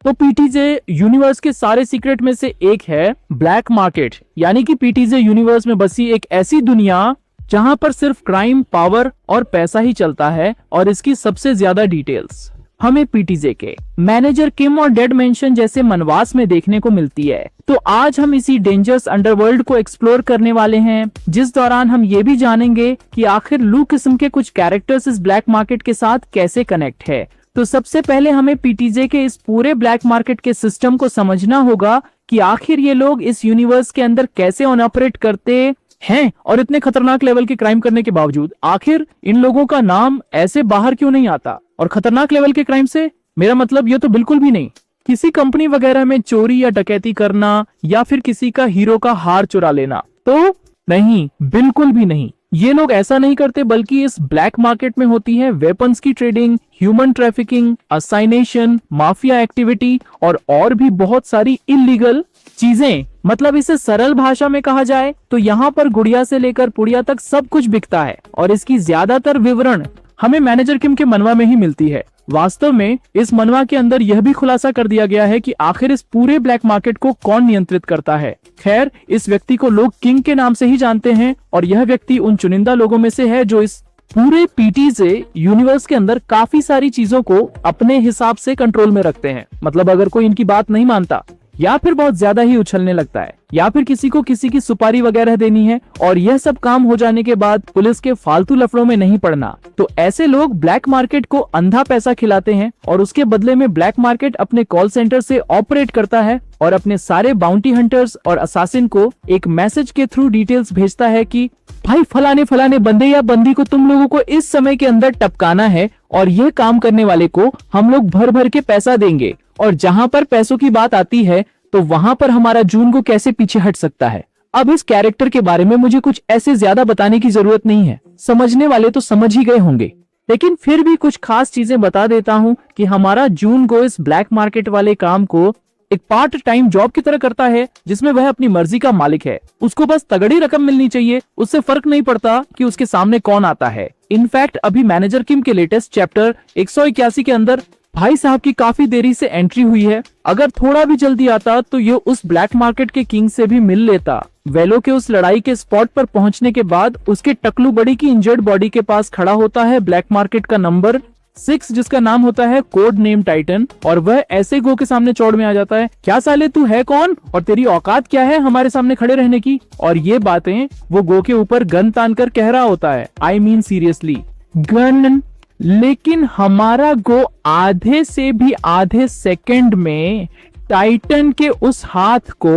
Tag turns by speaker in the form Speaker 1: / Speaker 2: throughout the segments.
Speaker 1: तो पीटीजे यूनिवर्स के सारे सीक्रेट में से एक है ब्लैक मार्केट, यानी कि पीटीजे यूनिवर्स में बसी एक ऐसी दुनिया जहां पर सिर्फ क्राइम, पावर और पैसा ही चलता है। और इसकी सबसे ज्यादा डिटेल्स हमें पीटीजे के मैनेजर किम और डेड मेंशन जैसे मनवास में देखने को मिलती है। तो आज हम इसी डेंजरस अंडरवर्ल्ड को एक्सप्लोर करने वाले हैं, जिस दौरान हम ये भी जानेंगे कि आखिर लू किस्म के कुछ कैरेक्टर्स इस ब्लैक मार्केट के साथ कैसे कनेक्ट है। तो सबसे पहले हमें पीटीजे के इस पूरे ब्लैक मार्केट के सिस्टम को समझना होगा कि आखिर ये लोग इस यूनिवर्स के अंदर कैसे ऑपरेट करते हैं, और इतने खतरनाक लेवल के क्राइम करने के बावजूद आखिर इन लोगों का नाम ऐसे बाहर क्यों नहीं आता। और खतरनाक लेवल के क्राइम से मेरा मतलब ये तो बिल्कुल भी नहीं किसी कंपनी वगैरह में चोरी या डकैती करना या फिर किसी का हीरो का हार चुरा लेना, तो नहीं, बिल्कुल भी नहीं। ये लोग ऐसा नहीं करते, बल्कि इस ब्लैक मार्केट में होती है वेपन्स की trading, human trafficking, assassination, mafia activity और भी बहुत सारी इलीगल चीजें। मतलब इसे सरल भाषा में कहा जाए तो यहाँ पर गुड़िया से लेकर पुड़िया तक सब कुछ बिकता है, और इसकी ज्यादातर विवरण हमें मैनेजर किम के मनवा में ही मिलती है। वास्तव में इस मनवा के अंदर यह भी खुलासा कर दिया गया है कि आखिर इस पूरे ब्लैक मार्केट को कौन नियंत्रित करता है। खैर, इस व्यक्ति को लोग किंग के नाम से ही जानते हैं, और यह व्यक्ति उन चुनिंदा लोगों में से है जो इस पूरे पीटीजे यूनिवर्स के अंदर काफी सारी चीजों को अपने हिसाब से कंट्रोल में रखते हैं। मतलब अगर कोई इनकी बात नहीं मानता, या फिर बहुत ज्यादा ही उछलने लगता है, या फिर किसी को किसी की सुपारी वगैरह देनी है, और यह सब काम हो जाने के बाद पुलिस के फालतू लफड़ों में नहीं पड़ना, तो ऐसे लोग ब्लैक मार्केट को अंधा पैसा खिलाते हैं, और उसके बदले में ब्लैक मार्केट अपने कॉल सेंटर से ऑपरेट करता है और अपने सारे बाउंटी हंटर्स और असासिन को एक मैसेज के थ्रू डिटेल्स भेजता है कि भाई फलाने फलाने बंदे या बंदी को तुम लोगों को इस समय के अंदर टपकाना है, और यह काम करने वाले को हम लोग भर भर के पैसा देंगे। और जहां पर पैसों की बात आती है तो वहां पर हमारा जून को कैसे पीछे हट सकता है। अब इस कैरेक्टर के बारे में मुझे कुछ ऐसे ज्यादा बताने की जरूरत नहीं है, समझने वाले तो समझ ही गए होंगे, लेकिन फिर भी कुछ खास चीजें बता देता हूं कि हमारा जून को इस ब्लैक मार्केट वाले काम को एक पार्ट टाइम जॉब की तरह करता है, जिसमें वह अपनी मर्जी का मालिक है। उसको बस तगड़ी रकम मिलनी चाहिए, उससे फर्क नहीं पड़ता कि उसके सामने कौन आता है। इनफैक्ट अभी मैनेजर किम के लेटेस्ट चैप्टर 181 के अंदर भाई साहब की काफी देरी से एंट्री हुई है। अगर थोड़ा भी जल्दी आता तो ये उस ब्लैक मार्केट के किंग से भी मिल लेता। वेलो के उस लड़ाई के स्पॉट पर पहुंचने के बाद उसके टकलू बड़ी की इंजर्ड बॉडी के पास खड़ा होता है ब्लैक मार्केट का नंबर 6, जिसका नाम होता है कोड नेम टाइटन, और वह ऐसे गो के सामने चौड़ में आ जाता है, क्या साले तू है कौन और तेरी औकात क्या है हमारे सामने खड़े रहने की। और ये बातें वो गो के ऊपर गन तान कर कह रहा होता है, आई मीन सीरियसली गन। लेकिन हमारा गो आधे से भी आधे सेकंड में टाइटन के उस हाथ को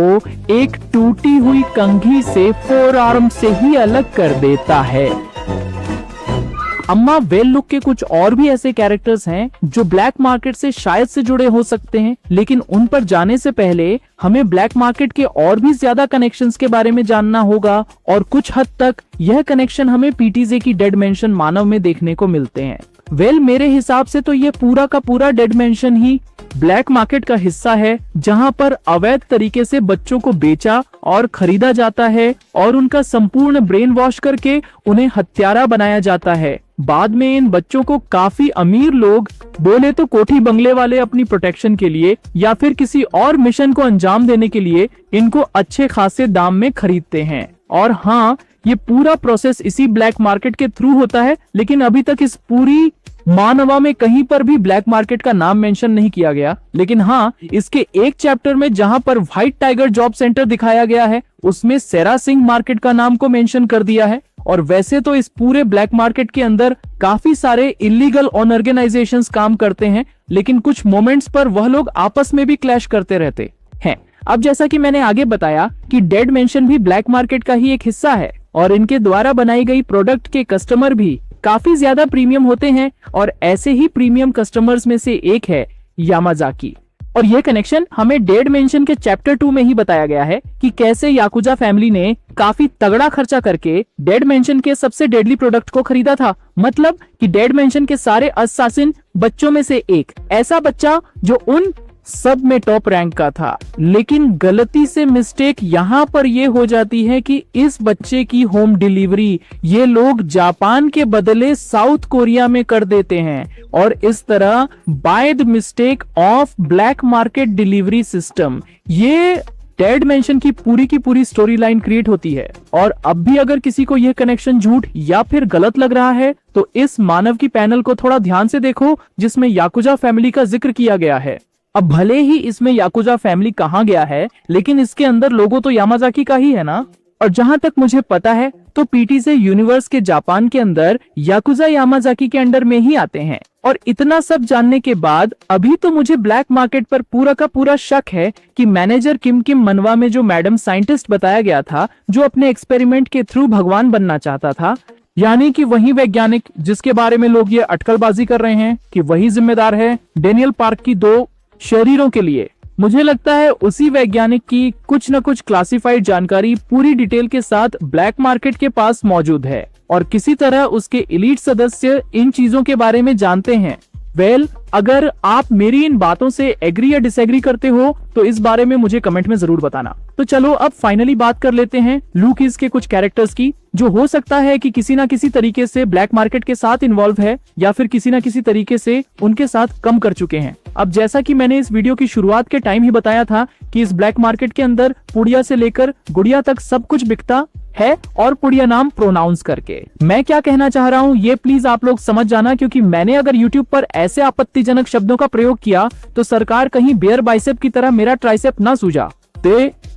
Speaker 1: एक टूटी हुई कंघी से फोर आर्म से ही अलग कर देता है। अम्मा वेल लुक के कुछ और भी ऐसे कैरेक्टर्स हैं जो ब्लैक मार्केट से शायद से जुड़े हो सकते हैं, लेकिन उन पर जाने से पहले हमें ब्लैक मार्केट के और भी ज्यादा कनेक्शंस के बारे में जानना होगा, और कुछ हद तक यह कनेक्शन हमें पीटीजे की डेड मेंशन मानव में देखने को मिलते हैं। मेरे हिसाब से तो ये पूरा का पूरा डेड मेंशन ही ब्लैक मार्केट का हिस्सा है, जहां पर अवैध तरीके से बच्चों को बेचा और खरीदा जाता है, और उनका संपूर्ण ब्रेन वॉश करके उन्हें हत्यारा बनाया जाता है। बाद में इन बच्चों को काफी अमीर लोग, बोले तो कोठी बंगले वाले, अपनी प्रोटेक्शन के लिए या फिर किसी और मिशन को अंजाम देने के लिए इनको अच्छे खासे दाम में खरीदते हैं। और हाँ, ये पूरा प्रोसेस इसी ब्लैक मार्केट के थ्रू होता है, लेकिन अभी तक इस पूरी मानवा में कहीं पर भी ब्लैक मार्केट का नाम मेंशन नहीं किया गया। लेकिन हाँ, इसके एक चैप्टर में जहां पर व्हाइट टाइगर जॉब सेंटर दिखाया गया है, उसमें सेरा सिंह मार्केट का नाम को मेंशन कर दिया है। और वैसे तो इस पूरे ब्लैक मार्केट के अंदर काफी सारे इलीगल ऑर्गेनाइजेशंस काम करते हैं, लेकिन कुछ मोमेंट्स पर वह लोग आपस में भी क्लैश करते रहते हैं। अब जैसा कि मैंने आगे बताया कि डेड मेंशन भी ब्लैक मार्केट का ही एक हिस्सा है, और इनके द्वारा बनाई गई प्रोडक्ट के कस्टमर भी काफी ज्यादा प्रीमियम होते हैं, और ऐसे ही प्रीमियम कस्टमर्स में से एक है यामाजाकी। और यह कनेक्शन हमें डेड मेंशन के चैप्टर 2 में ही बताया गया है कि कैसे याकुजा फैमिली ने काफी तगड़ा खर्चा करके डेड मेंशन के सबसे डेडली प्रोडक्ट को खरीदा था। मतलब कि डेड मेंशन के सारे असासिन बच्चों में से एक ऐसा बच्चा जो उन सब में टॉप रैंक का था। लेकिन गलती से मिस्टेक यहाँ पर ये हो जाती है कि इस बच्चे की होम डिलीवरी ये लोग जापान के बदले साउथ कोरिया में कर देते हैं और इस तरह by the mistake of black market delivery system ये डेड मेंशन की पूरी स्टोरी लाइन क्रिएट होती है। और अब भी अगर किसी को यह कनेक्शन झूठ या फिर गलत लग रहा है तो इस मानव की पैनल को थोड़ा ध्यान से देखो जिसमें याकुजा फैमिली का जिक्र किया गया है। अब भले ही इसमें याकुजा फैमिली कहा गया है लेकिन इसके अंदर लोगो तो यामाजाकी का ही है ना। और जहां तक मुझे पता है तो पीटीजे यूनिवर्स के जापान के अंदर याकुजा यामाजाकी के अंडर में ही आते हैं। और इतना सब जानने के बाद अभी तो मुझे ब्लैक मार्केट पर पूरा का पूरा शक है कि मैनेजर किम किम मनवा में जो मैडम साइंटिस्ट बताया गया था जो अपने एक्सपेरिमेंट के थ्रू भगवान बनना चाहता था, यानी कि वही वैज्ञानिक जिसके बारे में लोग ये अटकलबाजी कर रहे हैं कि वही जिम्मेदार है डेनियल पार्क की 2 शरीरों के लिए, मुझे लगता है उसी वैज्ञानिक की कुछ न कुछ क्लासिफाइड जानकारी पूरी डिटेल के साथ ब्लैक मार्केट के पास मौजूद है और किसी तरह उसके एलीट सदस्य इन चीजों के बारे में जानते हैं। अगर आप मेरी इन बातों से एग्री या डिसएग्री करते हो तो इस बारे में मुझे कमेंट में जरूर बताना। तो चलो अब फाइनली बात कर लेते हैं लूकीज के कुछ कैरेक्टर्स की जो हो सकता है कि किसी ना किसी तरीके से ब्लैक मार्केट के साथ इन्वॉल्व है या फिर किसी ना किसी तरीके से उनके साथ कम कर चुके हैं। अब जैसा कि मैंने इस वीडियो की शुरुआत के टाइम ही बताया था कि इस ब्लैक मार्केट के अंदर पुड़िया से लेकर गुड़िया तक सब कुछ बिकता है और पुड़िया नाम प्रोनाउंस करके। मैं क्या कहना चाह रहा हूँ ये प्लीज आप लोग समझ जाना, क्योंकि मैंने अगर YouTube पर ऐसे आपत्तिजनक शब्दों का प्रयोग किया तो सरकार कहीं बेयर बाइसेप की तरह मेरा ट्राइसेप ना सूझा।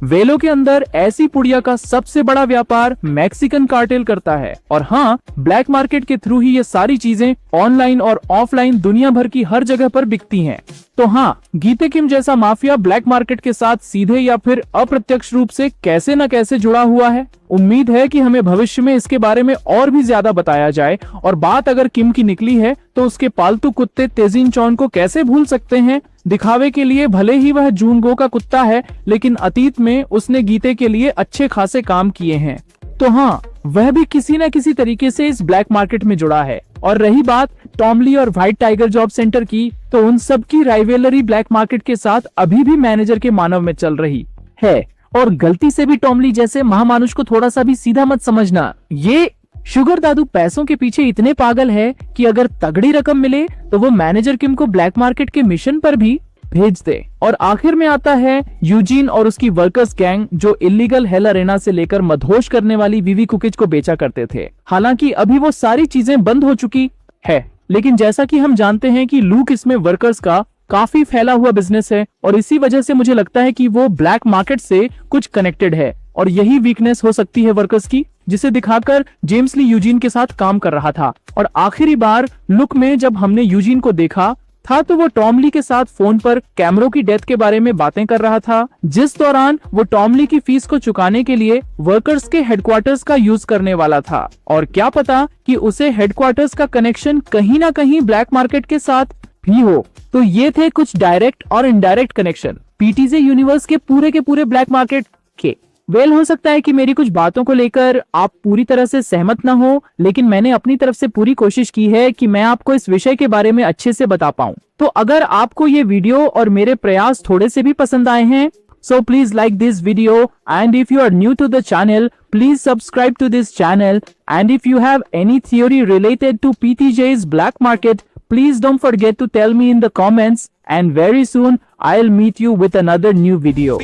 Speaker 1: वेलो के अंदर ऐसी पुड़िया का सबसे बड़ा व्यापार मैक्सिकन कार्टेल करता है और हाँ, ब्लैक मार्केट के थ्रू ही ये सारी चीजें ऑनलाइन और ऑफलाइन दुनिया भर की हर जगह पर बिकती हैं। तो हाँ, गीते किम जैसा माफिया ब्लैक मार्केट के साथ सीधे या फिर अप्रत्यक्ष रूप से कैसे न कैसे जुड़ा हुआ है। उम्मीद है कि हमें भविष्य में इसके बारे में और भी ज्यादा बताया जाए। और बात अगर किम की निकली है तो उसके पालतू कुत्ते तेजिन चौन को कैसे भूल सकते हैं। दिखावे के लिए भले ही वह जूनगो का कुत्ता है लेकिन अतीत में उसने गीते के लिए अच्छे खासे काम किए हैं। तो हाँ, वह भी किसी न किसी तरीके से इस ब्लैक मार्केट में जुड़ा है। और रही बात टॉमली और व्हाइट टाइगर जॉब सेंटर की, तो उन सब की राइवलरी ब्लैक मार्केट के साथ अभी भी मैनेजर के मानव में चल रही है। और गलती से भी टॉमली जैसे महामानुष को थोड़ा सा भी सीधा मत समझना। ये शुगर दादू पैसों के पीछे इतने पागल है कि अगर तगड़ी रकम मिले तो वो मैनेजर किम को ब्लैक मार्केट के मिशन पर भी भेज दे। और आखिर में आता है यूजीन और उसकी वर्कर्स गैंग जो इलीगल हेल अरेना से लेकर मदहोश करने वाली वीवी कुकीज को बेचा करते थे। हालांकि अभी वो सारी चीजें बंद हो चुकी है, लेकिन जैसा कि हम जानते हैं कि लूक इसमें वर्कर्स का काफी फैला हुआ बिजनेस है और इसी वजह से मुझे लगता है कि वो ब्लैक मार्केट से कुछ कनेक्टेड है और यही वीकनेस हो सकती है वर्कर्स की, जिसे दिखाकर जेम्स ली यूजीन के साथ काम कर रहा था। और आखिरी बार लुक में जब हमने यूजीन को देखा था तो वो टॉमली के साथ फोन पर कैमरो की डेथ के बारे में बातें कर रहा था, जिस दौरान वो टॉमली की फीस को चुकाने के लिए वर्कर्स के हेडक्वार्टर्स का यूज करने वाला था। और क्या पता कि उसे हेडक्वार्टर्स का कनेक्शन कहीं ना कहीं ब्लैक मार्केट के साथ भी हो। तो ये थे कुछ डायरेक्ट और इनडायरेक्ट कनेक्शन पीटीजे यूनिवर्स के पूरे ब्लैक मार्केट के। हो सकता है कि मेरी कुछ बातों को लेकर आप पूरी तरह से सहमत ना हो, लेकिन मैंने अपनी तरफ से पूरी कोशिश की है कि मैं आपको इस विषय के बारे में अच्छे से बता पाऊं। तो अगर आपको ये वीडियो और मेरे प्रयास थोड़े से भी पसंद आए हैं, so please like this video, and if you are new to the channel, please subscribe to this channel, and if you have any theory related to PTJ's black market, please don't forget to tell me in the comments, and very soon I'll meet you with another new video.